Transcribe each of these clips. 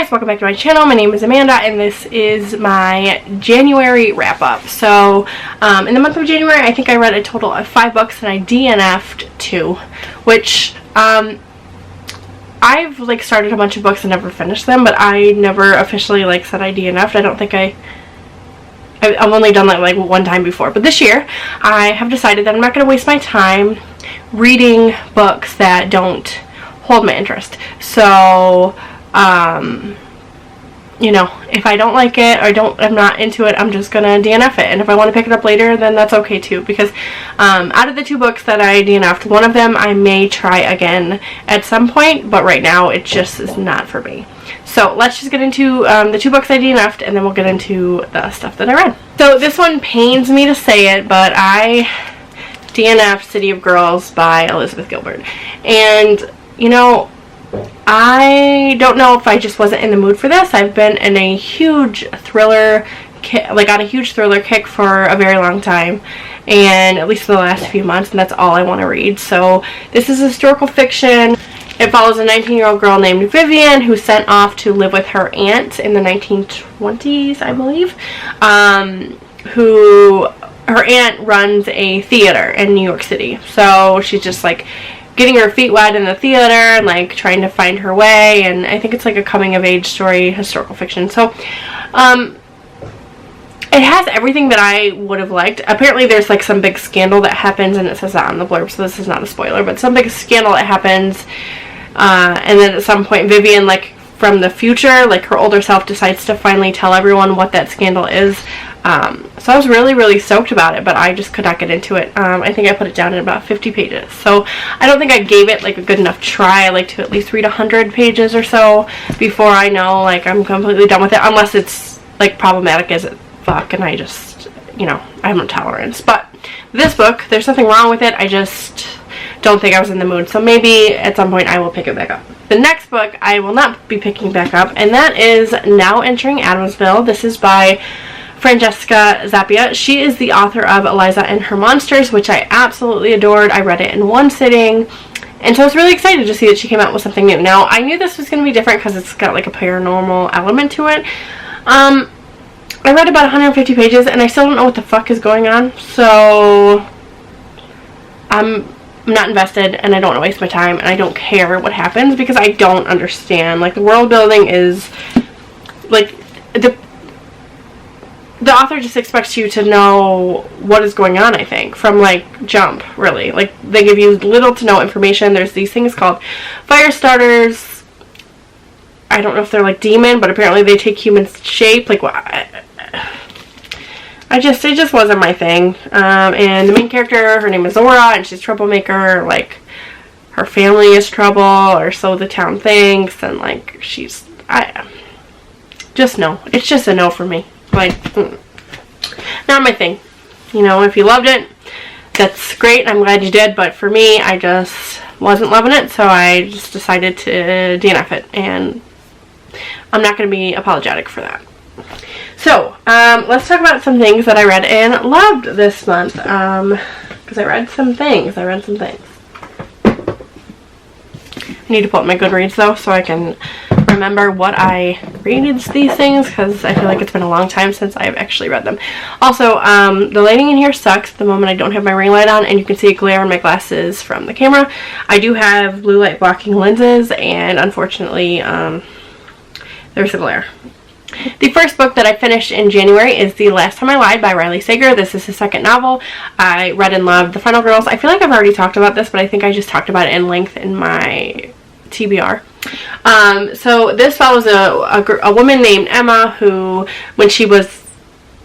Hey guys, welcome back to my channel. My name is Amanda and this is my January wrap-up. So in the month of January I think I read a total of 5 books and I DNF'd 2, which I've started a bunch of books and never finished them, but I never officially said I DNF'd. I don't think I've only done that one time before. But this year I have decided that I'm not going to waste my time reading books that don't hold my interest. So you know, if I don't like it or I'm not into it, I'm just gonna DNF it. And if I want to pick it up later, then that's okay too, because out of the 2 books that I DNF'd, one of them I may try again at some point, but right now it just is not for me. So let's just get into the 2 books I DNF'd, and then we'll get into the stuff that I read. So this one pains me to say it, but I DNF'd City of Girls by Elizabeth Gilbert. And you know, I don't know if I just wasn't in the mood for this. I've been in a huge thriller on a huge thriller kick for a very long time, and at least for the last few months, and that's all I want to read. So this is historical fiction. It follows a 19-year-old girl named Vivian who's sent off to live with her aunt in the 1920s, I believe, who her aunt runs a theater in New York City. So she's just getting her feet wet in the theater and trying to find her way, and I think it's a coming of age story, historical fiction. So it has everything that I would have liked. Apparently there's some big scandal that happens, and it says that on the blurb, so this is not a spoiler, but some big scandal that happens, and then at some point Vivian, from the future, her older self, decides to finally tell everyone what that scandal is. So I was really stoked about it, but I just could not get into it. I think I put it down in about 50 pages. So I don't think I gave it a good enough try. I like to at least read 100 pages or so before I know I'm completely done with it, unless it's problematic as fuck and I just, I have no tolerance. But this book, there's nothing wrong with it. I just don't think I was in the mood. So maybe at some point I will pick it back up. The next book I will not be picking back up, and that is Now Entering Adamsville. This is by Francesca Zappia. She is the author of Eliza and Her Monsters, which I absolutely adored. I read it in one sitting, and so I was really excited to see that she came out with something new. Now, I knew this was going to be different because it's got a paranormal element to it. I read about 150 pages, and I still don't know what the fuck is going on, so I'm not invested, and I don't want to waste my time, and I don't care what happens because I don't understand. The world building is the author just expects you to know what is going on, I think, from jump, really. They give you little to no information. There's these things called fire starters. I don't know if they're demon, but apparently they take human shape. It just wasn't my thing. And the main character, her name is Zora, and she's a troublemaker. Her family is trouble, or so the town thinks, and just no. It's just a no for me. Not my thing. If you loved it, that's great. I'm glad you did, but for me, I just wasn't loving it, so I just decided to DNF it, and I'm not going to be apologetic for that. So, let's talk about some things that I read and loved this month, because I read some things. I need to pull up my Goodreads, though, so I can remember what I rated these things, because I feel like it's been a long time since I've actually read them. Also, the lighting in here sucks the moment I don't have my ring light on, and you can see a glare on my glasses from the camera. I do have blue light blocking lenses, and unfortunately, there's a glare. The first book that I finished in January is The Last Time I Lied by Riley Sager. This is his second novel. I read and loved The Final Girls. I feel like I've already talked about this, but I think I just talked about it in length in my TBR. So this follows a woman named Emma who, when she was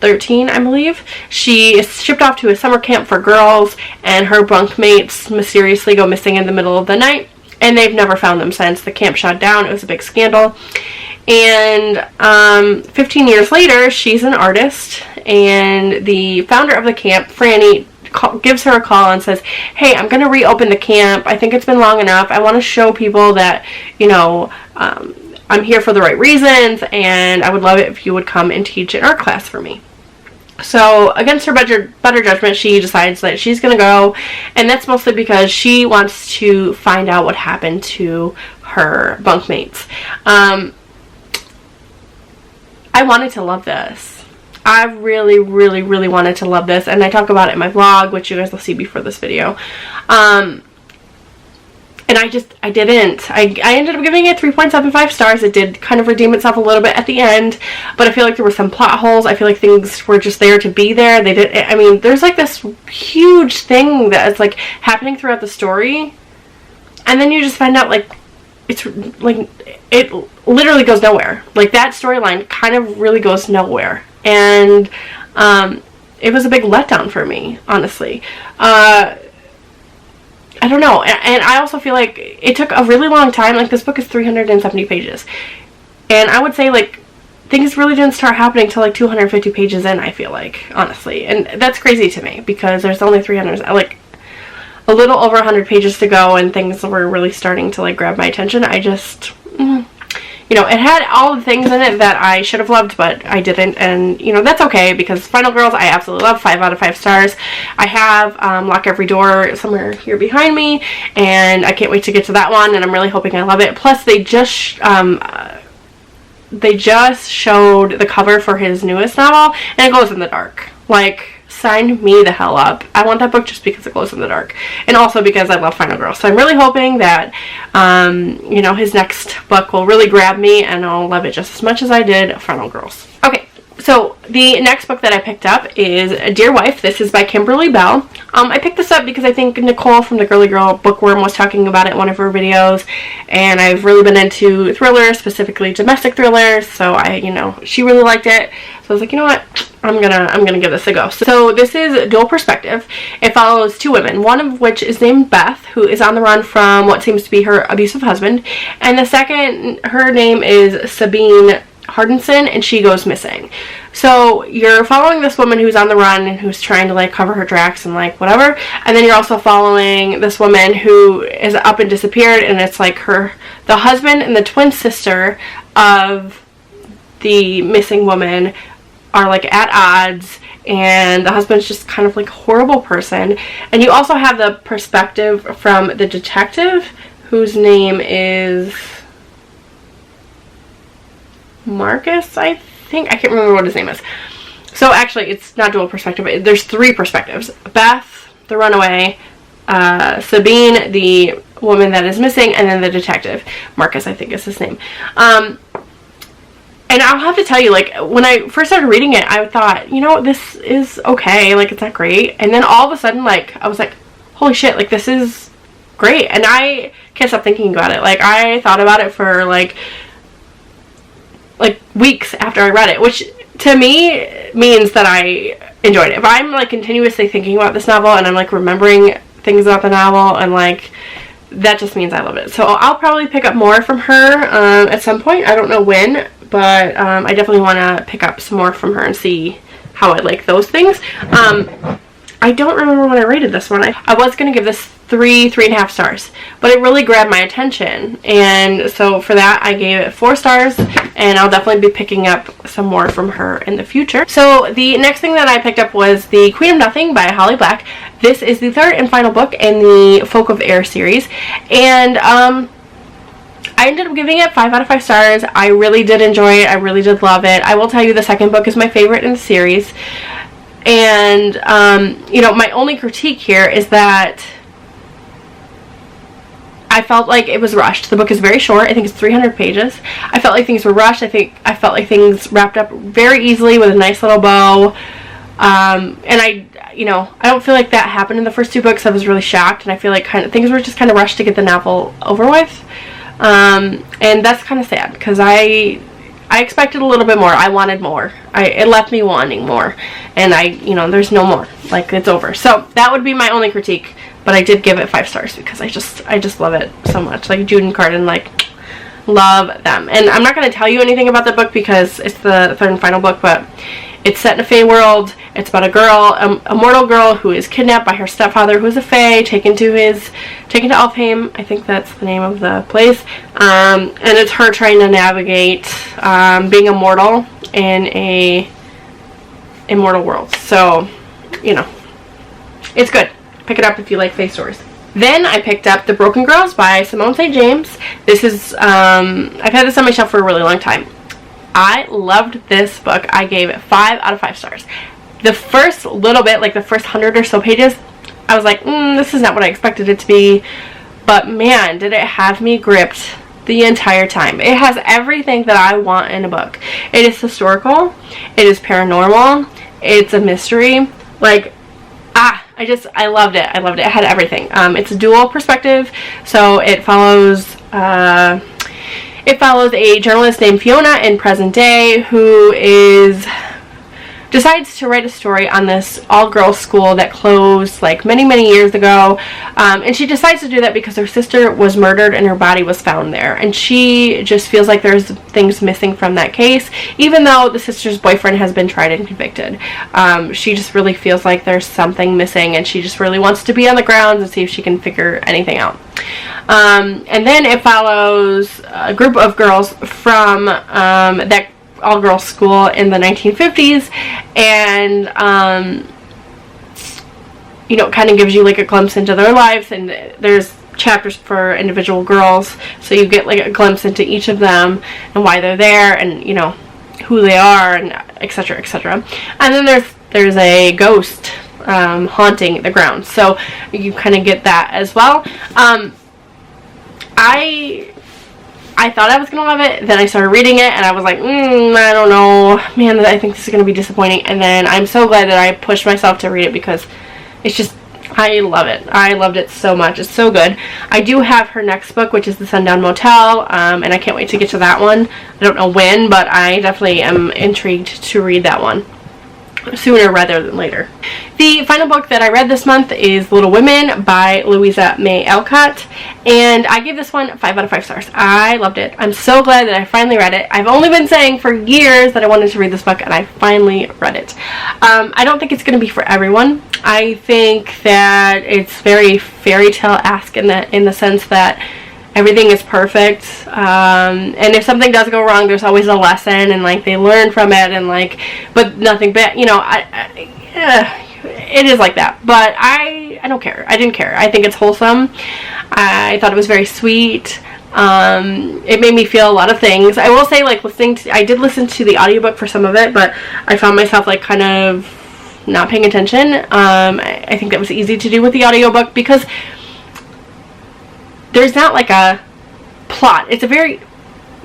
13, I believe, she is shipped off to a summer camp for girls, and her bunkmates mysteriously go missing in the middle of the night, and they've never found them since. The camp shut down. It was a big scandal. And 15 years later, she's an artist, and the founder of the camp, Franny, gives her a call and says, hey, I'm going to reopen the camp. I think it's been long enough. I want to show people that, I'm here for the right reasons, and I would love it if you would come and teach an art class for me. So against her better judgment, she decides that she's going to go, and that's mostly because she wants to find out what happened to her bunkmates. I wanted to love this. I really, really, really wanted to love this, and I talk about it in my vlog, which you guys will see before this video. And I didn't. I ended up giving it 3.75 stars. It did kind of redeem itself a little bit at the end, but I feel like there were some plot holes. I feel like things were just there to be there. They did. I mean, there's like this huge thing that is like happening throughout the story, and then you just find out like it's like it literally goes nowhere. Like that storyline kind of really goes nowhere, and it was a big letdown for me, honestly. I don't know, and I also feel like it took a really long time. Like, this book is 370 pages, and I would say, like, things really didn't start happening till, like, 250 pages in, I feel like, honestly, and that's crazy to me, because there's only 300, like, a little over 100 pages to go, and things were really starting to, like, grab my attention. I just, you know, it had all the things in it that I should have loved, but I didn't, and, you know, that's okay, because Final Girls, I absolutely love, 5 out of 5 stars. I have Lock Every Door somewhere here behind me, and I can't wait to get to that one, and I'm really hoping I love it. Plus, they just showed the cover for his newest novel, and it glows in the dark. Like, sign me the hell up. I want that book just because it glows in the dark, and also because I love Final Girl. So I'm really hoping that you know, his next book will really grab me, and I'll love it just as much as I did Final Girls. Okay, so the next book that I picked up is Dear Wife. This is by Kimberly Bell. I picked this up because I think Nicole from the Girly Girl Bookworm was talking about it in one of her videos, and I've really been into thrillers, specifically domestic thrillers, so you know, she really liked it. So I was like, you know what, I'm gonna give this a go. So this is dual perspective. It follows 2 women, one of which is named Beth, who is on the run from what seems to be her abusive husband, and the second, her name is Sabine Hardinson, and she goes missing. So you're following this woman who's on the run and who's trying to like cover her tracks and like whatever, and then you're also following this woman who is up and disappeared, and it's like the husband and the twin sister of the missing woman are like at odds, and the husband's just kind of like a horrible person. And you also have the perspective from the detective, whose name is Marcus, I think. I can't remember what his name is. So actually, it's not dual perspective. There's 3 perspectives. Beth, the runaway, Sabine, the woman that is missing, and then the detective. Marcus, I think is his name. And I'll have to tell you, like, when I first started reading it, I thought, you know, this is okay, like, it's not great. And then all of a sudden, like, I was like, holy shit, like, this is great. And I can't stop thinking about it. Like, I thought about it for, like weeks after I read it, which to me means that I enjoyed it. If I'm, like, continuously thinking about this novel and I'm, like, remembering things about the novel, and, like, that just means I love it. So I'll probably pick up more from her at some point. I don't know when, but I definitely want to pick up some more from her and see how I like those things. I don't remember when I rated this one. I was going to give this 3.5 stars, but it really grabbed my attention, and so for that I gave it 4 stars, and I'll definitely be picking up some more from her in the future. So the next thing that I picked up was The Queen of Nothing by Holly Black. This is the 3rd and final book in the Folk of Air series, and I ended up giving it 5 out of 5 stars. I really did enjoy it. I really did love it. I will tell you, the second book is my favorite in the series, and you know, my only critique here is that I felt like it was rushed. The book is very short. I think it's 300 pages. I felt like things were rushed. I felt like things wrapped up very easily with a nice little bow. And I don't feel like that happened in the first 2 books. I was really shocked, and I feel like things were just kind of rushed to get the novel over with. And that's kind of sad, because I expected a little bit more. I wanted more. It left me wanting more, and there's no more. Like, it's over. So that would be my only critique. But I did give it 5 stars because I just love it so much. Like, Jude and Carden, like, love them. And I'm not going to tell you anything about the book because it's the 3rd and final book, but it's set in a fae world. It's about a girl, a mortal girl, who is kidnapped by her stepfather, who is a fae, taken to Elfheim. I think that's the name of the place. And it's her trying to navigate being a mortal in a immortal world. So, you know, it's good. Pick it up if you like fae stories. Then I picked up The Broken Girls by Simone St. James. This is, I've had this on my shelf for a really long time. I loved this book. I gave it 5 out of 5 stars. The first little bit, like the first 100 or so pages, I was like, this is not what I expected it to be. But man, did it have me gripped the entire time. It has everything that I want in a book. It is historical. It is paranormal. It's a mystery. Like, I loved it. I loved it. It had everything. It's a dual perspective, so it follows a journalist named Fiona in present day who decides to write a story on this all-girls school that closed like many years ago, and she decides to do that because her sister was murdered and her body was found there, and she just feels like there's things missing from that case, even though the sister's boyfriend has been tried and convicted. She just really feels like there's something missing, and she just really wants to be on the grounds and see if she can figure anything out. And then it follows a group of girls from that all-girls school in the 1950s, and kind of gives you like a glimpse into their lives, and there's chapters for individual girls, so you get like a glimpse into each of them and why they're there, and who they are, and etc, etc. And then there's a ghost haunting the grounds, so you kind of get that as well. I thought I was going to love it, then I started reading it, and I was like, I don't know, man, I think this is going to be disappointing, and then I'm so glad that I pushed myself to read it, because it's just, I love it. I loved it so much. It's so good. I do have her next book, which is The Sundown Motel, and I can't wait to get to that one. I don't know when, but I definitely am intrigued to read that one sooner rather than later. The final book that I read this month is Little Women by Louisa May Alcott, and I gave this one 5 out of 5 stars. I loved it. I'm so glad that I finally read it. I've only been saying for years that I wanted to read this book, and I finally read it. I don't think it's going to be for everyone. I think that it's very fairy tale-esque in the sense that everything is perfect, and if something does go wrong, there's always a lesson, and like they learn from it, and like, but nothing bad, it is like that, but I don't care. I didn't care. I think it's wholesome. I thought it was very sweet. It made me feel a lot of things. I will say, like, I did listen to the audiobook for some of it, but I found myself like kind of not paying attention. I think that was easy to do with the audiobook because there's not like a plot. It's a very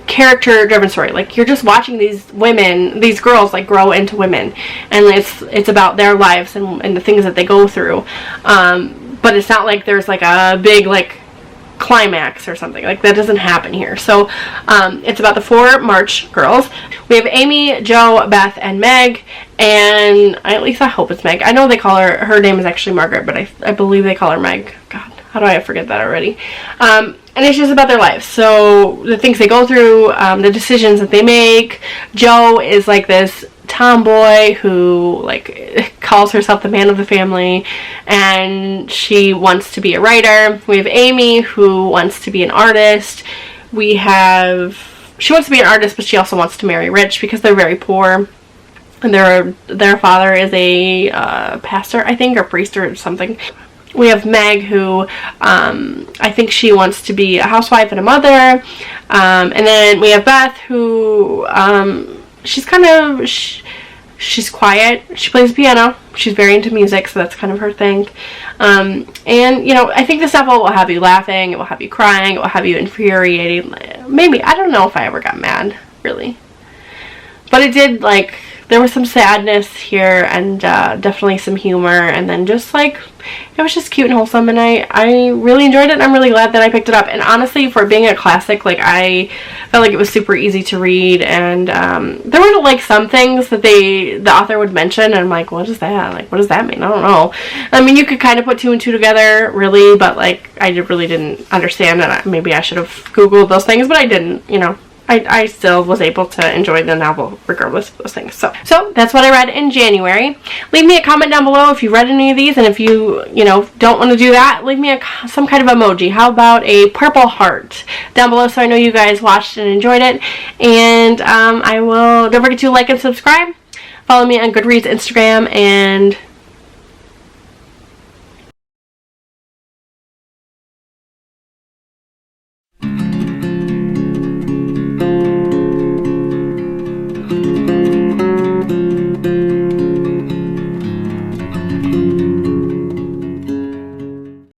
character driven story. Like, you're just watching these girls like grow into women, and it's about their lives and the things that they go through, but it's not like there's like a big like climax or something. Like, that doesn't happen here. So it's about the 4 March girls. We have Amy, Jo, Beth, and Meg, and at least I hope it's Meg. I know they call her name is actually Margaret, but I believe they call her Meg. God, how do I forget that already? And it's just about their lives. So the things they go through, the decisions that they make. Jo is like this tomboy who like calls herself the man of the family, and she wants to be a writer. We have Amy, who wants to be an artist. She wants to be an artist, but she also wants to marry rich because they're very poor. And their father is a pastor, I think, or priest or something. We have Meg, who I think she wants to be a housewife and a mother. And then we have Beth, who she's quiet. She plays piano. She's very into music, so that's kind of her thing. And I think this novel will have you laughing. It will have you crying. It will have you infuriating. Maybe. I don't know if I ever got mad, really. But it did, like, there was some sadness here, and definitely some humor, and then just like, it was just cute and wholesome, and I really enjoyed it, and I'm really glad that I picked it up. And honestly, for being a classic, like, I felt like it was super easy to read, and there were like some things that the author would mention, and I'm like, what is that? Like, what does that mean? I don't know. I mean, you could kind of put 2 and 2 together, really, but like, I really didn't understand, and maybe I should have Googled those things, but I didn't, I still was able to enjoy the novel regardless of those things. So that's what I read in January. Leave me a comment down below if you read any of these, and if you don't want to do that, leave me some kind of emoji. How about a purple heart down below so I know you guys watched and enjoyed it. And don't forget to like and subscribe. Follow me on Goodreads, Instagram, and you.